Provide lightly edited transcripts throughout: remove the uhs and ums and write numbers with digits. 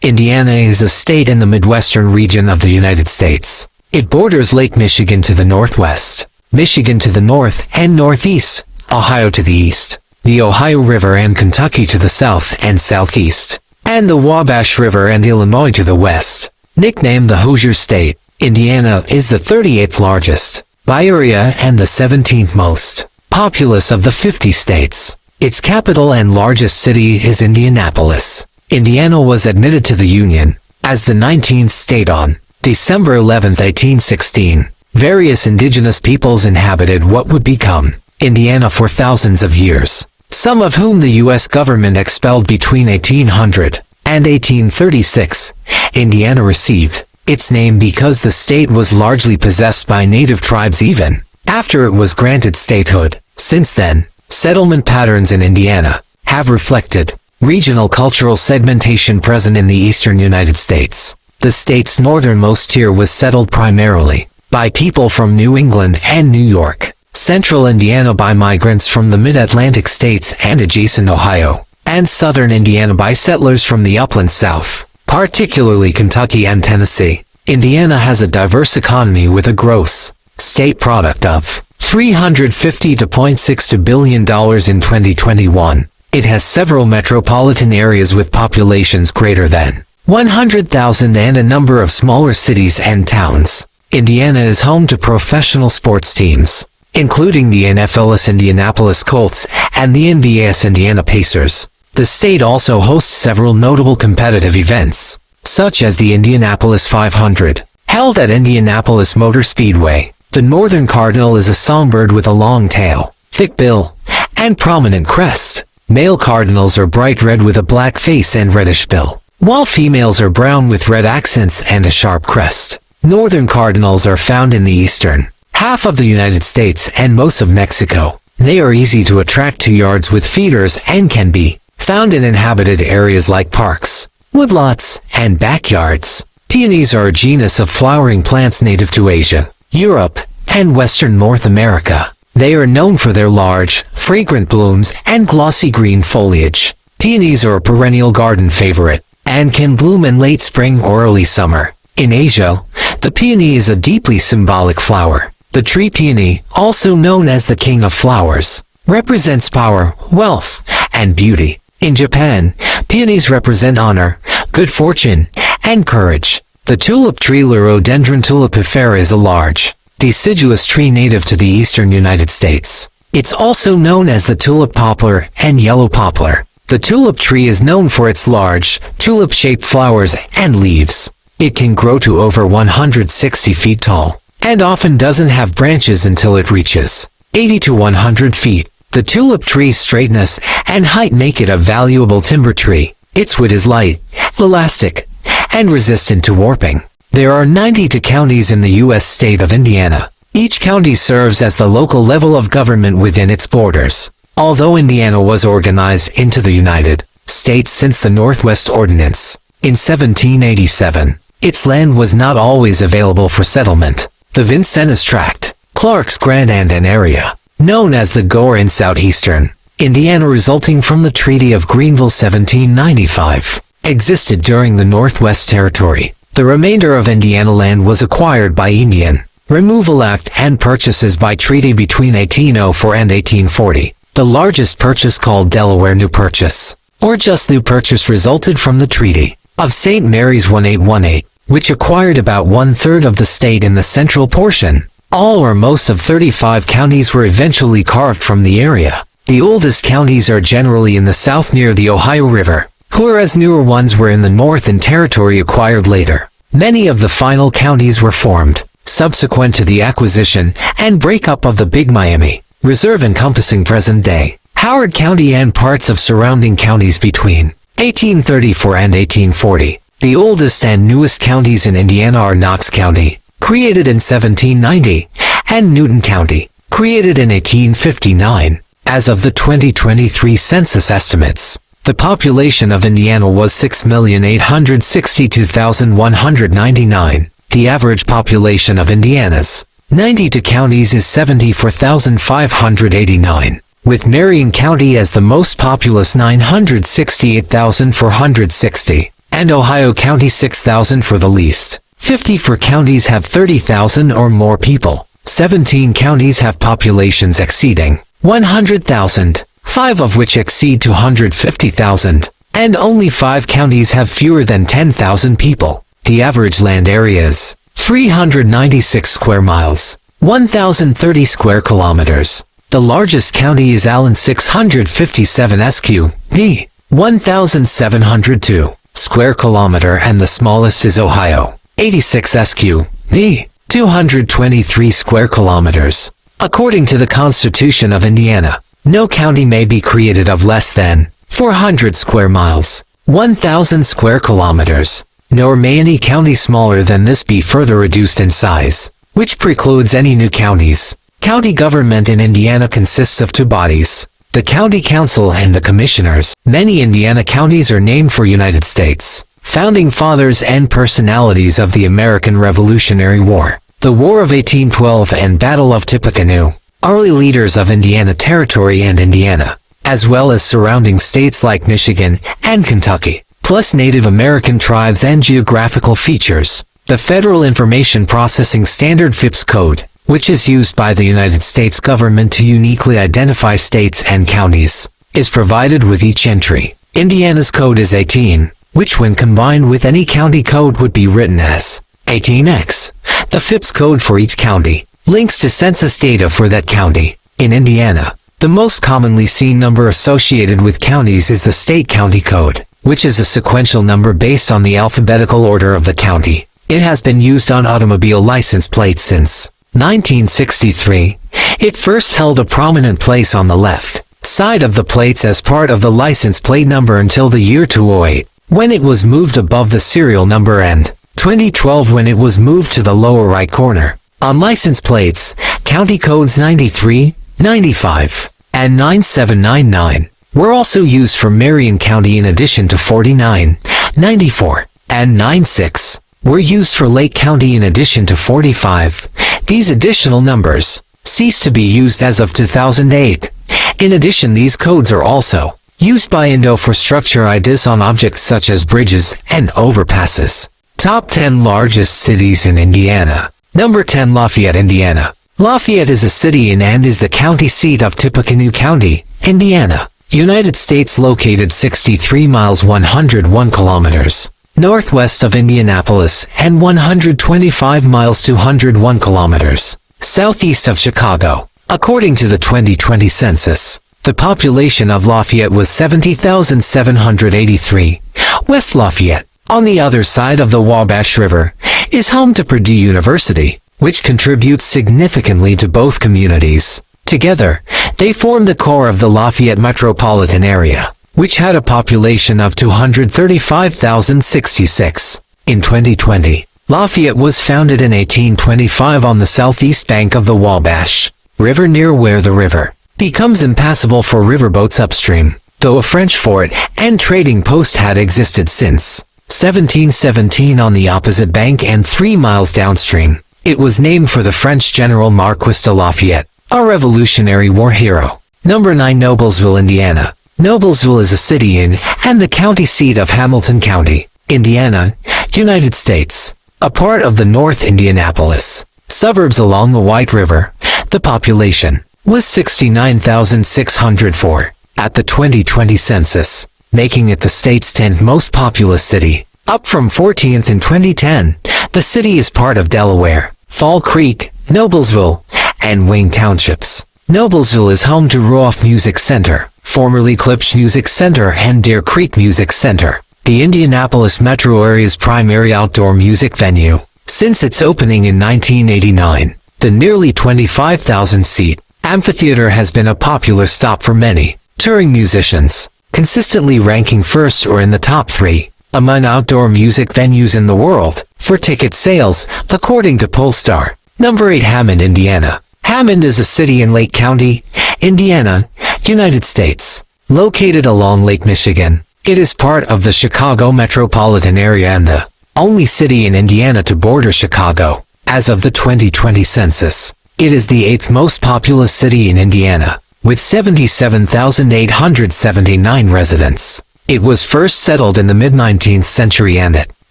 Indiana is a state in the Midwestern region of the United States. It borders Lake Michigan to the northwest, Michigan to the north and northeast, Ohio to the east, the Ohio River and Kentucky to the south and southeast, and the Wabash River and Illinois to the west. Nicknamed the Hoosier State, Indiana is the 38th largest by area and the 17th most populous of the 50 states. Its capital and largest city is Indianapolis. Indiana was admitted to the Union as the 19th state on December 11, 1816. Various indigenous peoples inhabited what would become Indiana for thousands of years, some of whom the U.S. government expelled between 1800 and 1836. Indiana received its name because the state was largely possessed by native tribes even after it was granted statehood. Since then, settlement patterns in Indiana have reflected regional cultural segmentation present in the eastern United States. The state's northernmost tier was settled primarily by people from New England and New York, central Indiana by migrants from the mid-Atlantic states and adjacent Ohio, and southern Indiana by settlers from the upland south, particularly Kentucky and Tennessee. Indiana has a diverse economy with a gross state product of $350.62 billion in 2021. It has several metropolitan areas with populations greater than 100,000 and a number of smaller cities and towns. Indiana is home to professional sports teams, including the NFL's Indianapolis Colts and the NBA's Indiana Pacers. The state also hosts several notable competitive events, such as the Indianapolis 500, held at Indianapolis Motor Speedway. The northern cardinal is a songbird with a long tail, thick bill, and prominent crest. Male cardinals are bright red with a black face and reddish bill, while females are brown with red accents and a sharp crest. Northern cardinals are found in the eastern half of the United States and most of Mexico. They are easy to attract to yards with feeders and can be found in inhabited areas like parks, woodlots, and backyards. Peonies are a genus of flowering plants native to Asia, Europe, and Western North America. They are known for their large, fragrant blooms and glossy green foliage. Peonies are a perennial garden favorite and can bloom in late spring or early summer. In Asia, the peony is a deeply symbolic flower. The tree peony, also known as the king of flowers, represents power, wealth, and beauty. In Japan, peonies represent honor, good fortune, and courage. The tulip tree Liriodendron tulipifera is a large, deciduous tree native to the eastern United States. It's also known as the tulip poplar and yellow poplar. The tulip tree is known for its large, tulip-shaped flowers and leaves. It can grow to over 160 feet tall, and often doesn't have branches until it reaches 80 to 100 feet. The tulip tree's straightness and height make it a valuable timber tree. Its wood is light, elastic, and resistant to warping. There are 92 counties in the U.S. state of Indiana. Each county serves as the local level of government within its borders. Although Indiana was organized into the United States since the Northwest Ordinance in 1787, its land was not always available for settlement. The Vincennes Tract, Clark's Grand Andan area, known as the Gore in southeastern Indiana resulting from the Treaty of Greenville 1795, existed during the Northwest Territory. The remainder of Indiana land was acquired by Indian Removal Act and purchases by treaty between 1804 and 1840. The largest purchase, called Delaware New Purchase, or just New Purchase, resulted from the Treaty of St. Mary's 1818, which acquired about one-third of the state in the central portion. All or most of 35 counties were eventually carved from the area. The oldest counties are generally in the south near the Ohio River, whereas newer ones were in the north and territory acquired later. Many of the final counties were formed subsequent to the acquisition and breakup of the Big Miami Reserve, encompassing present-day Howard County and parts of surrounding counties between 1834 and 1840. The oldest and newest counties in Indiana are Knox County, created in 1790, and Newton County, created in 1859. As of the 2023 census estimates, The population of Indiana was 6,862,199. The average population of Indiana's 92 counties is 74,589, with Marion County as the most populous 968,460, and Ohio County 6,000 for the least. 54 counties have 30,000 or more people. 17 counties have populations exceeding 100,000, 5 of which exceed 250,000, and only 5 counties have fewer than 10,000 people. The average land area is 396 square miles, 1,030 square kilometers. The largest county is Allen, 657 sq.mi, 1,702 square kilometer, and the smallest is Ohio, 86 sq.mi, 223 square kilometers. According to the Constitution of Indiana, no county may be created of less than 400 square miles, 1,000 square kilometers, nor may any county smaller than this be further reduced in size, which precludes any new counties. County government in Indiana consists of 2 bodies, the County Council and the Commissioners. Many Indiana counties are named for United States founding fathers and personalities of the American Revolutionary War, the War of 1812 and Battle of Tippecanoe, early leaders of Indiana Territory and Indiana, as well as surrounding states like Michigan and Kentucky, plus Native American tribes and geographical features. The Federal Information Processing Standard FIPS code, which is used by the United States government to uniquely identify states and counties, is provided with each entry. Indiana's code is 18, which when combined with any county code would be written as 18X. The FIPS code for each county links to census data for that county. In Indiana, the most commonly seen number associated with counties is the state county code, which is a sequential number based on the alphabetical order of the county. It has been used on automobile license plates since 1963. It first held a prominent place on the left side of the plates as part of the license plate number until the year 2008, when it was moved above the serial number, and 2012 when it was moved to the lower right corner. On license plates, county codes 93, 95, and 9799 were also used for Marion County, in addition to 49, 94, and 96 were used for Lake County in addition to 45. These additional numbers ceased to be used as of 2008. In addition, these codes are also used by Indo for structure IDs on objects such as bridges and overpasses. Top 10 largest cities in Indiana. Number 10, Lafayette, Indiana. Lafayette is a city in and is the county seat of Tippecanoe County, Indiana, United States, located 63 miles 101 kilometers northwest of Indianapolis and 125 miles 201 kilometers southeast of Chicago. According to the 2020 census, the population of Lafayette was 70,783. West Lafayette, on the other side of the Wabash River, is home to Purdue University, which contributes significantly to both communities. Together, they form the core of the Lafayette metropolitan area, which had a population of 235,066. In 2020, Lafayette was founded in 1825 on the southeast bank of the Wabash River, near where the river becomes impassable for riverboats upstream, though a French fort and trading post had existed since 1717 on the opposite bank and 3 miles downstream. It was named for the French General Marquis de Lafayette, a Revolutionary War hero. Number 9, Noblesville, Indiana. Noblesville is a city in and the county seat of Hamilton County, Indiana, United States, a part of the North Indianapolis suburbs along the White River. The population was 69,604 at the 2020 census, making it the state's 10th most populous city, up from 14th in 2010. The city is part of Delaware, Fall Creek, Noblesville, and Wayne Townships. Noblesville is home to Ruoff Music Center, formerly Klipsch Music Center, and Deer Creek Music Center, the Indianapolis metro area's primary outdoor music venue. Since its opening in 1989, the nearly 25,000-seat amphitheater has been a popular stop for many touring musicians, consistently ranking first or in the top 3 among outdoor music venues in the world for ticket sales, according to Pollstar. Number 8, Hammond, Indiana. Hammond is a city in Lake County, Indiana, United States, Located along Lake Michigan, it is part of the Chicago metropolitan area and the only city in Indiana to border Chicago. As of the 2020 census, it is the 8th most populous city in Indiana, with 77,879 residents. It was first settled in the mid-19th century and it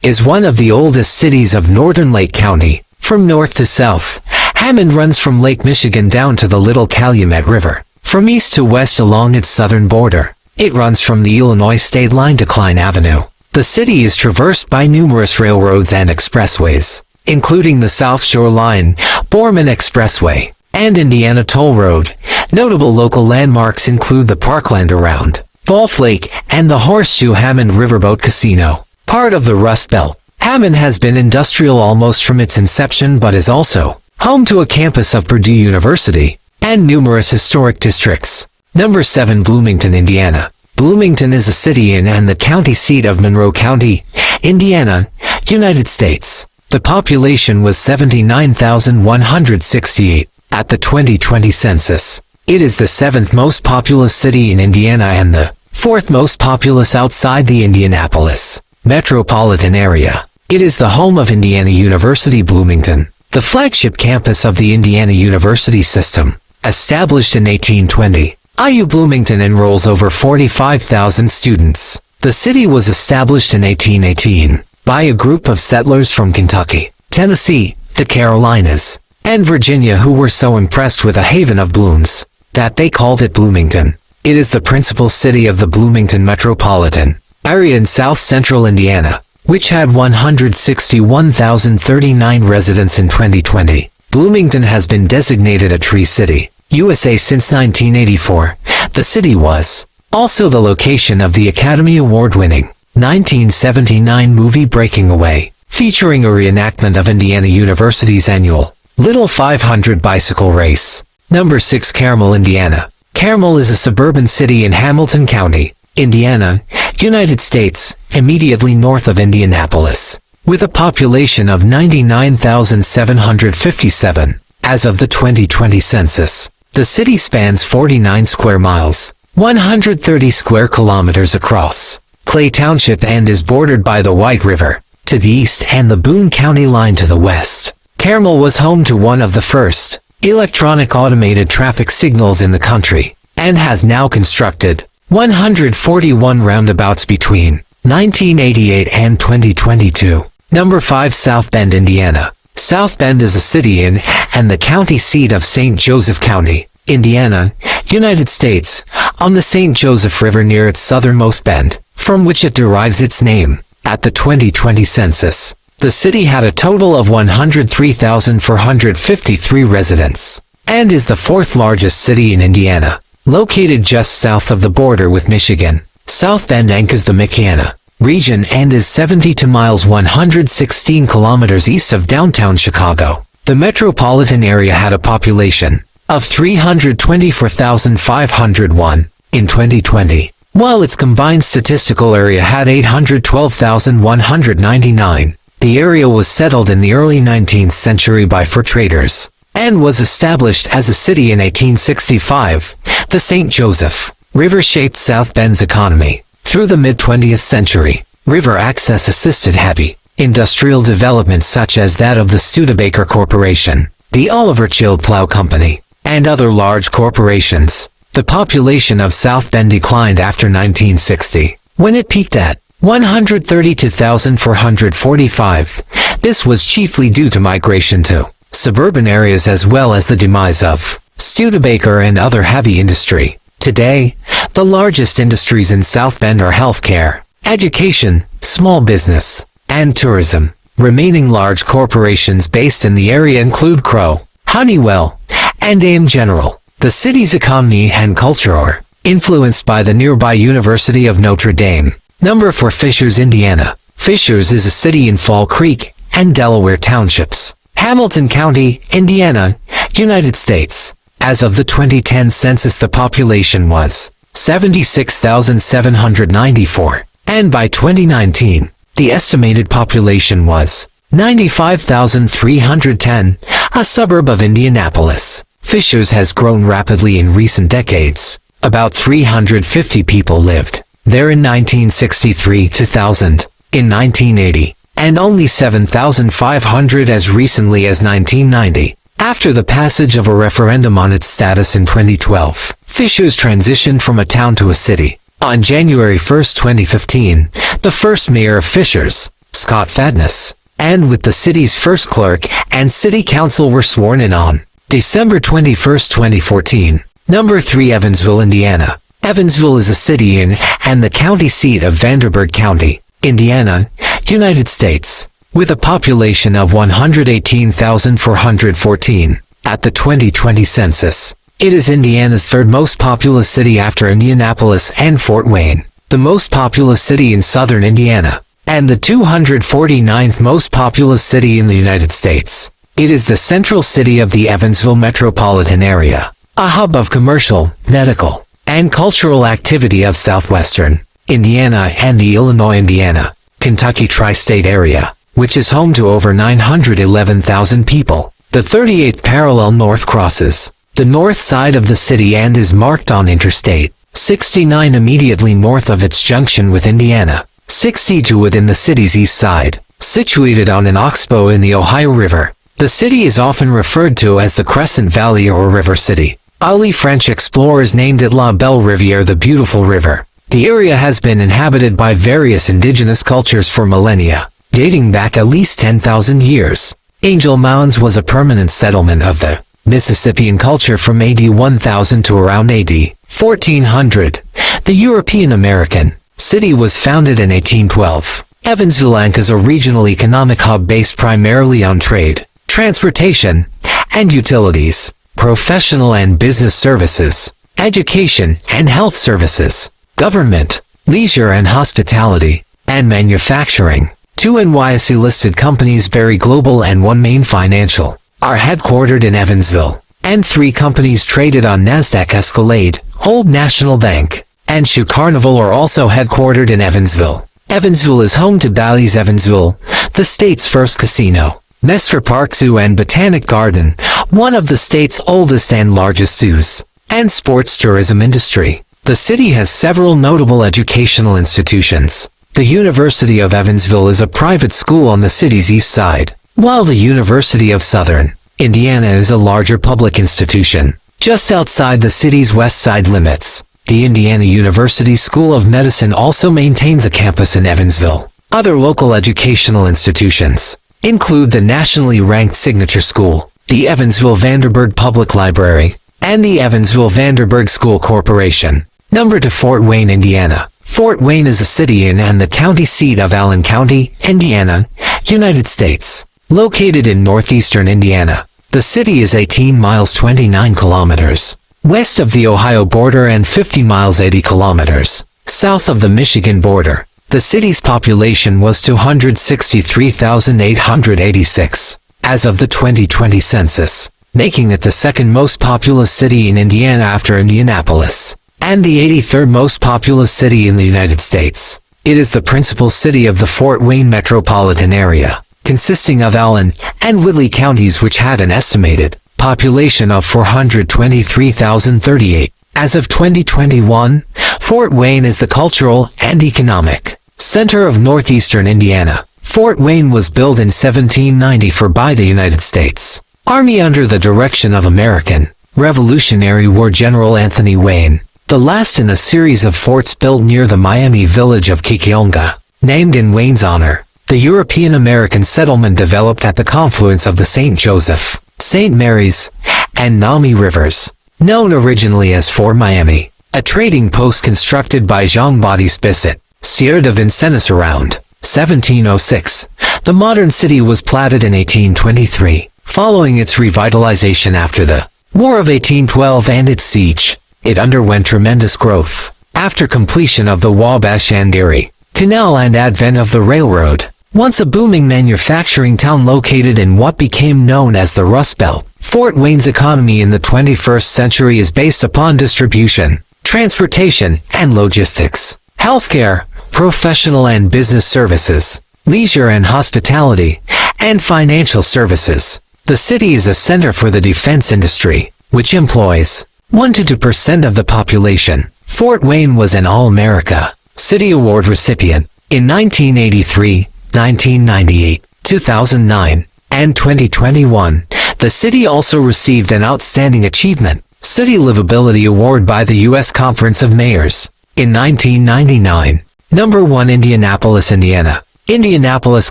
is one of the oldest cities of northern Lake County. From north to south, Hammond runs from Lake Michigan down to the Little Calumet River. From east to west along its southern border, it runs from the Illinois state line to Klein Avenue. The city is traversed by numerous railroads and expressways, including the South Shore Line, Borman Expressway, and Indiana Toll Road. Notable local landmarks include the parkland around Wolf Lake and the Horseshoe Hammond Riverboat Casino. Part of the Rust Belt, Hammond has been industrial almost from its inception but is also home to a campus of Purdue University and numerous historic districts. Number 7. Bloomington, Indiana. Bloomington is a city in and the county seat of Monroe County, Indiana, United States. The population was 79,168 at the 2020 census. It is the 7th most populous city in Indiana and the 4th most populous outside the Indianapolis metropolitan area. It is the home of Indiana University Bloomington, the flagship campus of the Indiana University system. Established in 1820, IU Bloomington enrolls over 45,000 students. The city was established in 1818 by a group of settlers from Kentucky, Tennessee, the Carolinas, and Virginia who were so impressed with a haven of blooms that they called it Bloomington. It is the principal city of the Bloomington metropolitan area in south-central Indiana, which had 161,039 residents in 2020. Bloomington has been designated a Tree City, USA since 1984. The city was also the location of the Academy Award-winning 1979 movie Breaking Away, featuring a reenactment of Indiana University's annual Little 500 bicycle race. Number 6. Carmel, Indiana. Carmel is a suburban city in Hamilton County, Indiana, United States, immediately north of Indianapolis, with a population of 99,757. As of the 2020 census, the city spans 49 square miles, 130 square kilometers across Clay Township and is bordered by the White River to the east and the Boone County line to the west. Carmel was home to one of the first electronic automated traffic signals in the country, and has now constructed 141 roundabouts between 1988 and 2022. Number 5. South Bend, Indiana. South Bend is a city in and the county seat of St. Joseph County, Indiana, United States, on the St. Joseph River near its southernmost bend, from which it derives its name. At the 2020 census, the city had a total of 103,453 residents, and is the 4th largest city in Indiana. Located just south of the border with Michigan, South Bend anchors the McKenna region and is 72 miles 116 kilometers east of downtown Chicago. The metropolitan area had a population of 324,501 in 2020, while its combined statistical area had 812,199. The area was settled in the early 19th century by fur traders, and was established as a city in 1865. The St. Joseph River shaped South Bend's economy. Through the mid-20th century, river access assisted heavy industrial development such as that of the Studebaker Corporation, the Oliver Child Plow Company, and other large corporations. The population of South Bend declined after 1960, when it peaked at 132,445. This was chiefly due to migration to suburban areas as well as the demise of Studebaker and other heavy industry. Today, the largest industries in South Bend are healthcare, education, small business, and tourism. Remaining large corporations based in the area include Crow, Honeywell, and AM General. The city's economy and culture are influenced by the nearby University of Notre Dame. Number 4. Fishers, Indiana. Fishers is a city in Fall Creek and Delaware Townships, Hamilton County, Indiana, United States. As of the 2010 census, the population was 76,794, and by 2019, the estimated population was 95,310, a suburb of Indianapolis. Fishers has grown rapidly in recent decades, About 350 people lived there in 1963 to 2000, in 1980, and only 7,500 as recently as 1990. After the passage of a referendum on its status in 2012, Fishers transitioned from a town to a city. On January 1, 2015, the first mayor of Fishers, Scott Fadness, and with the city's first clerk and city council were sworn in on December 21, 2014. Number 3. Evansville, Indiana. Evansville is a city in and the county seat of Vanderburgh County, Indiana, United States, with a population of 118,414 at the 2020 census. It is Indiana's third most populous city after Indianapolis and Fort Wayne, the most populous city in southern Indiana, and the 249th most populous city in the United States. It is the central city of the Evansville metropolitan area, a hub of commercial, medical, and cultural activity of southwestern Indiana and the Illinois-Indiana, Kentucky tri-state area, which is home to over 911,000 people. The 38th parallel north crosses the north side of the city and is marked on Interstate 69 immediately north of its junction with Indiana 62 within the city's east side, situated on an oxbow in the Ohio River. The city is often referred to as the Crescent Valley or River City. Early French explorers named it La Belle Rivière, the beautiful river. The area has been inhabited by various indigenous cultures for millennia, dating back at least 10,000 years. Angel Mounds was a permanent settlement of the Mississippian culture from AD 1000 to around AD 1400. The European American city was founded in 1812. Evansville Inc. is a regional economic hub based primarily on trade, transportation, and utilities, professional and business services, education and health services, government, leisure and hospitality, and manufacturing. 2 NYSE-listed companies, Berry Global and OneMain Financial, are headquartered in Evansville, and 3 companies traded on Nasdaq: Escalade, Old National Bank, and Shoe Carnival are also headquartered in Evansville. Evansville is home to Bally's Evansville, the state's first casino, Nestor Park Zoo and Botanic Garden, one of the state's oldest and largest zoos, and sports tourism industry. The city has several notable educational institutions. The University of Evansville is a private school on the city's east side, while the University of Southern Indiana is a larger public institution, just outside the city's west side limits. The Indiana University School of Medicine also maintains a campus in Evansville. Other local educational institutions include the nationally ranked Signature School, the Evansville Vanderburgh Public Library, and the Evansville Vanderburgh School Corporation. Number 2. Fort Wayne, Indiana. Fort Wayne is a city in and the county seat of Allen County, Indiana, United States. Located in northeastern Indiana, the city is 18 miles 29 kilometers west of the Ohio border and 50 miles 80 kilometers south of the Michigan border. The city's population was 263,886 as of the 2020 census, making it the second most populous city in Indiana after Indianapolis, and the 83rd most populous city in the United States. It is the principal city of the Fort Wayne metropolitan area, consisting of Allen and Whitley counties, which had an estimated population of 423,038. As of 2021, Fort Wayne is the cultural and economic center of northeastern Indiana. Fort Wayne was built in 1794 by the United States Army under the direction of American Revolutionary War General Anthony Wayne, the last in a series of forts built near the Miami village of Kikionga, named in Wayne's honor. The European-American settlement developed at the confluence of the St. Joseph, St. Mary's, and Maumee rivers, known originally as Fort Miami, a trading post constructed by Jean-Baptiste Bisset, Sieur de Vincennes around 1706. The modern city was platted in 1823, following its revitalization after the War of 1812 and its siege. It underwent tremendous growth after completion of the Wabash and Erie Canal and advent of the railroad. Once a booming manufacturing town located in what became known as the Rust Belt, Fort Wayne's economy in the 21st century is based upon distribution, transportation, and logistics, healthcare, professional and business services, leisure and hospitality, and financial services. The city is a center for the defense industry, which employs 1 to 2% of the population. Fort Wayne was an All-America City Award recipient in 1983, 1998, 2009, and 2021. The city also received an Outstanding Achievement City Livability Award by the U.S. Conference of Mayors in 1999. Number 1. Indianapolis, Indiana. Indianapolis,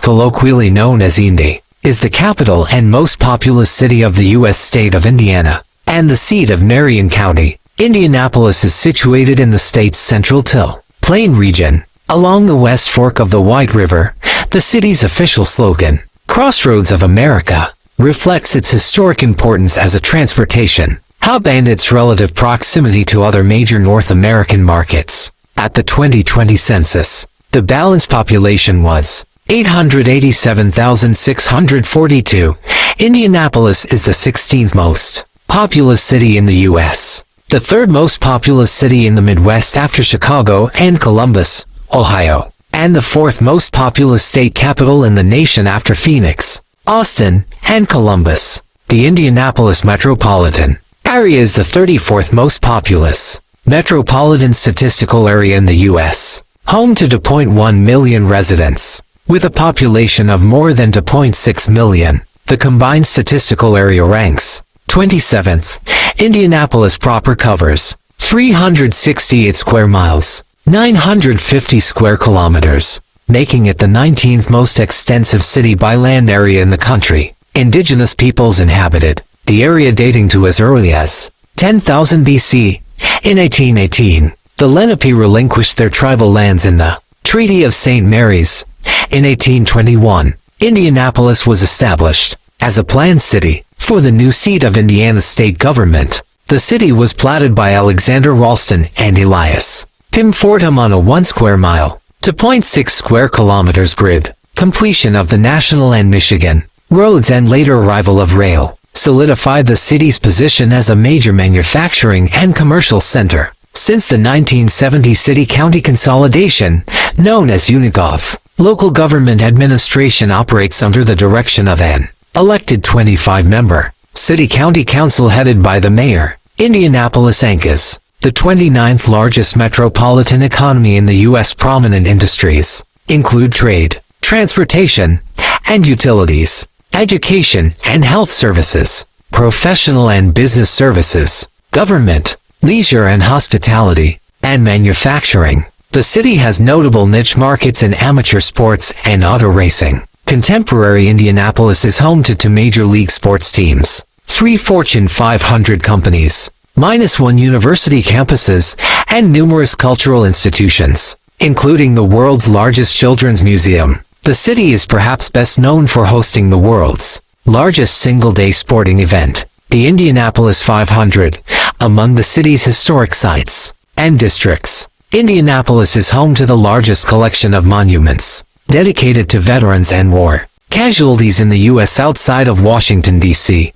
colloquially known as Indy, is the capital and most populous city of the U.S. state of Indiana, and the seat of Marion County. Indianapolis is situated in the state's Central Till Plain region, along the West Fork of the White River. The city's official slogan, Crossroads of America, reflects its historic importance as a transportation hub and its relative proximity to other major North American markets. At the 2020 census, the balanced population was 887,642. Indianapolis is the 16th most populous city in the U.S., the third most populous city in the Midwest after Chicago and Columbus, Ohio, and the fourth most populous state capital in the nation after Phoenix, Austin, and Columbus. The Indianapolis metropolitan area is the 34th most populous metropolitan statistical area in the U.S., home to 2.1 million residents. With a population of more than 2.6 million, the combined statistical area ranks 27th. Indianapolis proper covers 368 square miles, 950 square kilometers, making it the 19th most extensive city by land area in the country. Indigenous peoples inhabited the area dating to as early as 10,000 BC. In 1818, the Lenape relinquished their tribal lands in the Treaty of St. Mary's. In 1821, Indianapolis was established as a planned city for the new seat of Indiana state government. The city was platted by Alexander Ralston and Elias Pim Fordham on a 1 square mile, 2.6 square kilometers grid. Completion of the National and Michigan roads and later arrival of rail solidified the city's position as a major manufacturing and commercial center. Since the 1970 city-county consolidation, known as UNIGOV, local government administration operates under the direction of an elected 25-member city-county council headed by the mayor. Indianapolis anchors the 29th largest metropolitan economy in the U.S. Prominent industries include trade, transportation, and utilities, education and health services, professional and business services, government, leisure and hospitality, and manufacturing. The city has notable niche markets in amateur sports and auto racing. Contemporary Indianapolis is home to 2 major league sports teams, 3 Fortune 500 companies, -1 university campuses, and numerous cultural institutions, including the world's largest children's museum. The city is perhaps best known for hosting the world's largest single-day sporting event, the Indianapolis 500, among the city's historic sites and districts. Indianapolis is home to the largest collection of monuments dedicated to veterans and war casualties in the U.S. outside of Washington, D.C.